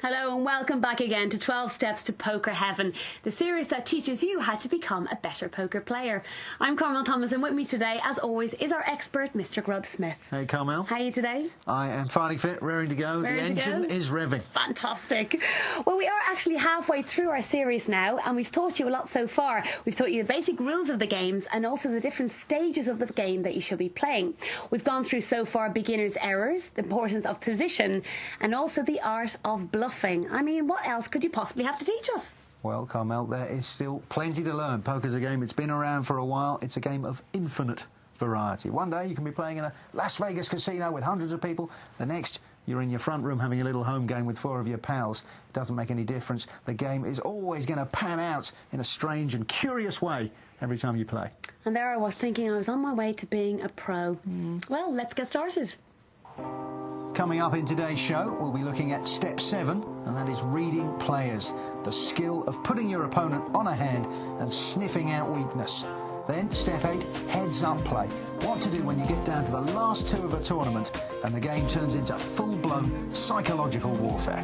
Hello and welcome back again to 12 Steps to Poker Heaven, the series that teaches you how to become a better poker player. I'm Carmel Thomas, and with me today, as always, is our expert, Mr. Grub Smith. Hey, Carmel. How are you today? I am fighting fit, raring to go. The engine is revving. Fantastic. Well, we are actually halfway through our series now, and we've taught you a lot so far. We've taught you the basic rules of the games and also the different stages of the game that you should be playing. We've gone through so far beginners' errors, the importance of position, and also the art of bluffing. I mean, what else could you possibly have to teach us? Well, Carmel, there is still plenty to learn. Poker's a game, it's been around for a while. It's a game of infinite variety. One day you can be playing in a Las Vegas casino with hundreds of people. The next, you're in your front room having a little home game with 4 of your pals. It doesn't make any difference. The game is always going to pan out in a strange and curious way every time you play. And there I was thinking I was on my way to being a pro. Well, let's get started. Coming up in today's show, we'll be looking at step 7, and that is reading players, the skill of putting your opponent on a hand and sniffing out weakness. Then, step 8, heads-up play, what to do when you get down to the last 2 of a tournament and the game turns into full-blown psychological warfare.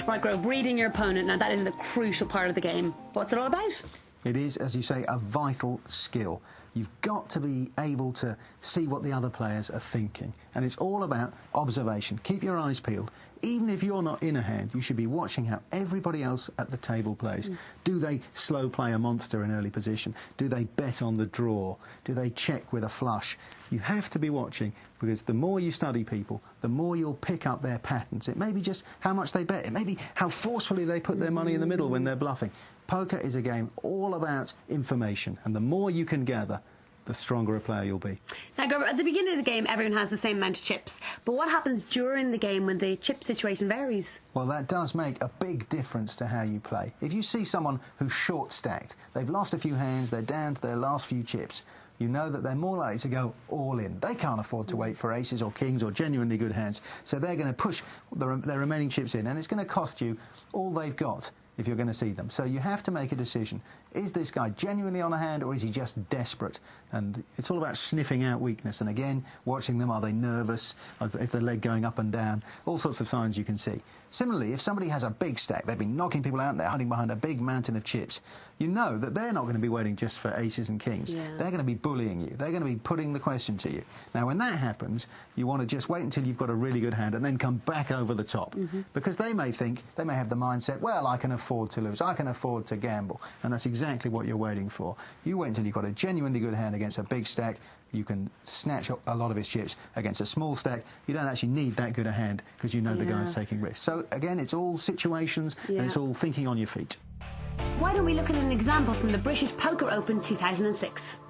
Right, Grove, reading your opponent, now that is a crucial part of the game. What's it all about? It is, as you say, a vital skill. You've got to be able to see what the other players are thinking. And it's all about observation. Keep your eyes peeled. Even if you're not in a hand, you should be watching how everybody else at the table plays. Do they slow play a monster in early position? Do they bet on the draw? Do they check with a flush? You have to be watching, because the more you study people, the more you'll pick up their patterns. It may be just how much they bet. It may be how forcefully they put their money in the middle when they're bluffing. Poker is a game all about information, and the more you can gather, the stronger a player you'll be. Now, at the beginning of the game, everyone has the same amount of chips. But what happens during the game when the chip situation varies? Well, that does make a big difference to how you play. If you see someone who's short-stacked, they've lost a few hands, they're down to their last few chips, you know that they're more likely to go all in. They can't afford to wait for aces or kings or genuinely good hands, so they're going to push their remaining chips in, and it's going to cost you all they've got if you're going to see them. So you have to make a decision. Is this guy genuinely on a hand, or is he just desperate? And it's all about sniffing out weakness. And again, watching them. Are they nervous? Is their leg going up and down? All sorts of signs you can see. Similarly, if somebody has a big stack, they've been knocking people out and they're hiding behind a big mountain of chips, you know that they're not going to be waiting just for aces and kings. Yeah. They're going to be bullying you. They're going to be putting the question to you. Now, when that happens, you want to just wait until you've got a really good hand and then come back over the top. Because they may have the mindset, well, I can afford to lose. I can afford to gamble. And that's exactly what you're waiting for. You wait until you've got a genuinely good hand against a big stack. You can snatch a lot of his chips against a small stack. You don't actually need that good a hand because you know the guy's taking risks. So, again, it's all situations and it's all thinking on your feet. Why don't we look at an example from the British Poker Open 2006?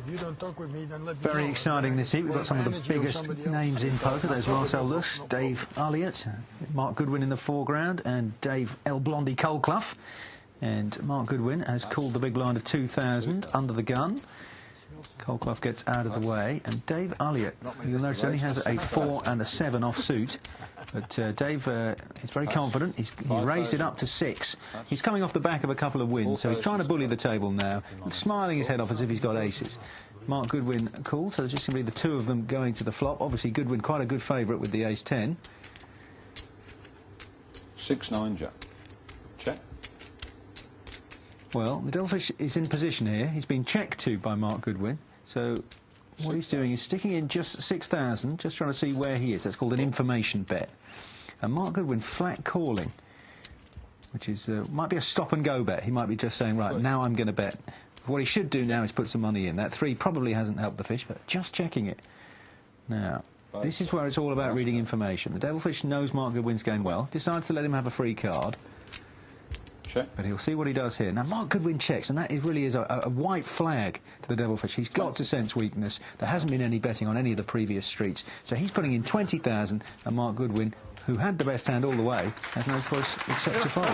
If you don't talk with me, then let me Very know. exciting this heat. We've got some of the biggest names in poker. There's Marcel Lush, Dave Elliott, Mark Goodwin in the foreground, and Dave El Blondie Colclough. And Mark Goodwin has called the big blind of 2,000 under the gun. Colclough gets out of the way, and Dave Elliott, you'll notice, only has a 4 and a 7 offsuit. But Dave is very confident. He's raised it up to 6. He's coming off the back of a couple of wins, so he's trying to bully the table now, smiling his head off as if he's got aces. Mark Goodwin calls, so there's just going to be the 2 of them going to the flop. Obviously, Goodwin quite a good favourite with the ace-10. 6-9 jack. Check. Well, the Devilfish is in position here. He's been checked to by Mark Goodwin. So what he's doing is sticking in just 6,000, just trying to see where he is. That's called an information bet. And Mark Goodwin flat calling, which is might be a stop-and-go bet. He might be just saying, right, now I'm going to bet. What he should do now is put some money in. That 3 probably hasn't helped the fish, but just checking it. Now, this is where it's all about reading information. The Devilfish knows Mark Goodwin's game well, decides to let him have a free card. But he'll see what he does here. Now, Mark Goodwin checks, and that really is a white flag to the Devilfish. He's got to sense weakness. There hasn't been any betting on any of the previous streets. So he's putting in 20,000, and Mark Goodwin, who had the best hand all the way, has no choice except to fold.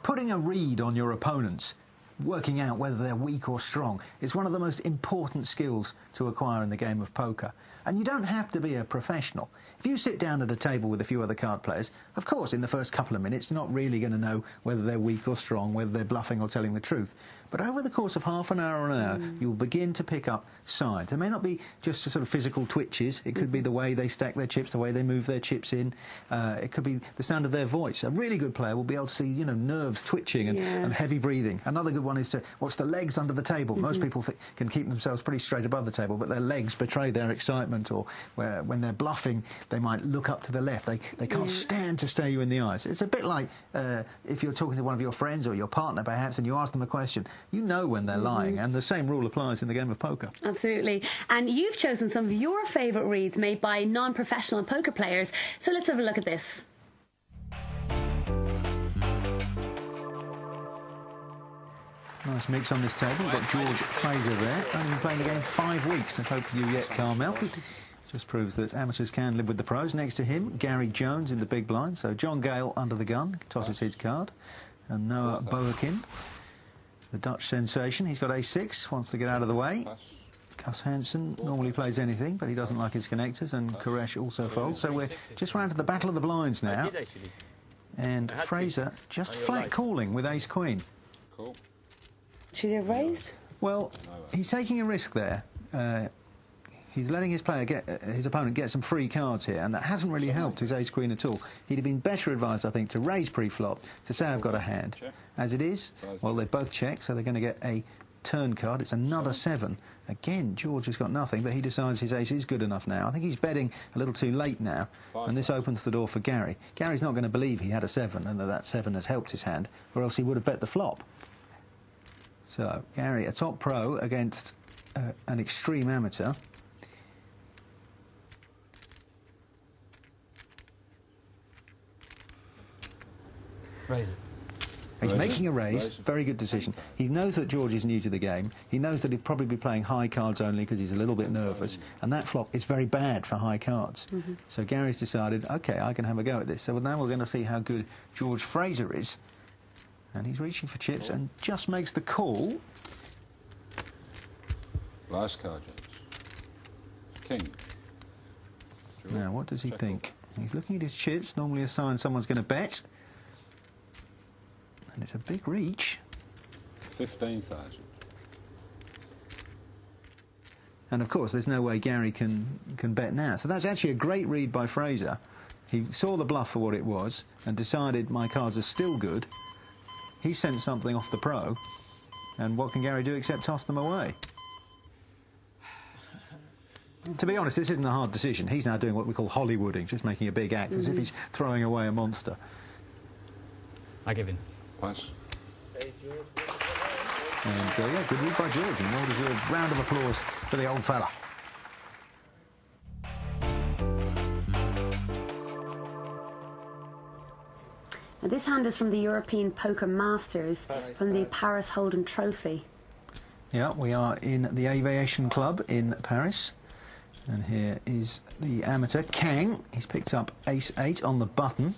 Putting a read on your opponents, working out whether they're weak or strong, is one of the most important skills to acquire in the game of poker. And you don't have to be a professional. If you sit down at a table with a few other card players, of course, in the first couple of minutes, you're not really going to know whether they're weak or strong, whether they're bluffing or telling the truth. But over the course of half an hour or an hour, you'll begin to pick up signs. There may not be just sort of physical twitches. It could be the way they stack their chips, the way they move their chips in. It could be the sound of their voice. A really good player will be able to see, you know, nerves twitching and heavy breathing. Another good one is to watch the legs under the table. Most people can keep themselves pretty straight above the table, but their legs betray their excitement, or when they're bluffing, they might look up to the left. They can't stand to stare you in the eyes. It's a bit like if you're talking to one of your friends or your partner, perhaps, and you ask them a question, you know when they're lying, and the same rule applies in the game of poker. Absolutely. And you've chosen some of your favourite reads made by non-professional poker players, so let's have a look at this. Nice mix on this table. We've got George Fraser there, only been playing the game 5 weeks. No hope for you yet, Carmel. Just proves that amateurs can live with the pros. Next to him, Gary Jones in the big blind. So John Gale under the gun, tosses his card. And Noah Boakin, the Dutch sensation. He's got ace-6, wants to get out of the way. Gus Hansen normally plays anything, but he doesn't like his connectors, and Koresh also folds. So we're just round to the battle of the blinds now. And Fraser just flat calling with ace-queen. Cool. Should he have raised? Well, he's taking a risk there. He's letting his opponent get some free cards here, and that hasn't really helped his ace-queen at all. He'd have been better advised, I think, to raise pre-flop, to say I've got a hand. As it is, well, they both check, so they're going to get a turn card. It's another 7. Again, George has got nothing, but he decides his ace is good enough now. I think he's betting a little too late now, and this opens the door for Gary. Gary's not going to believe he had a 7 and that 7 has helped his hand, or else he would have bet the flop. So, Gary, a top pro against an extreme amateur. Raise it. He's making a raise. Very good decision. He knows that George is new to the game. He knows that he'd probably be playing high cards only because he's a little bit nervous. And that flop is very bad for high cards. So Gary's decided, OK, I can have a go at this. So now we're going to see how good George Fraser is. And he's reaching for chips and just makes the call. Last card, James. King. Now, what does he think? He's looking at his chips, normally a sign someone's going to bet. And it's a big reach. 15,000. And, of course, there's no way Gary can bet now. So that's actually a great read by Fraser. He saw the bluff for what it was and decided my cards are still good. He sent something off the pro. And what can Gary do except toss them away? To be honest, this isn't a hard decision. He's now doing what we call Hollywooding, just making a big act, as if he's throwing away a monster. I give in. Pass. And, yeah, good read by George, and well-deserved round of applause for the old fella. Now, this hand is from the European Poker Masters, from the Paris Holden Trophy. Yeah, we are in the Aviation Club in Paris. And here is the amateur, Kang. He's picked up ace-8 on the button.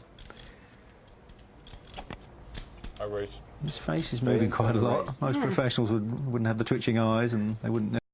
I raise. His face is moving quite a lot. Most professionals wouldn't have the twitching eyes, and they wouldn't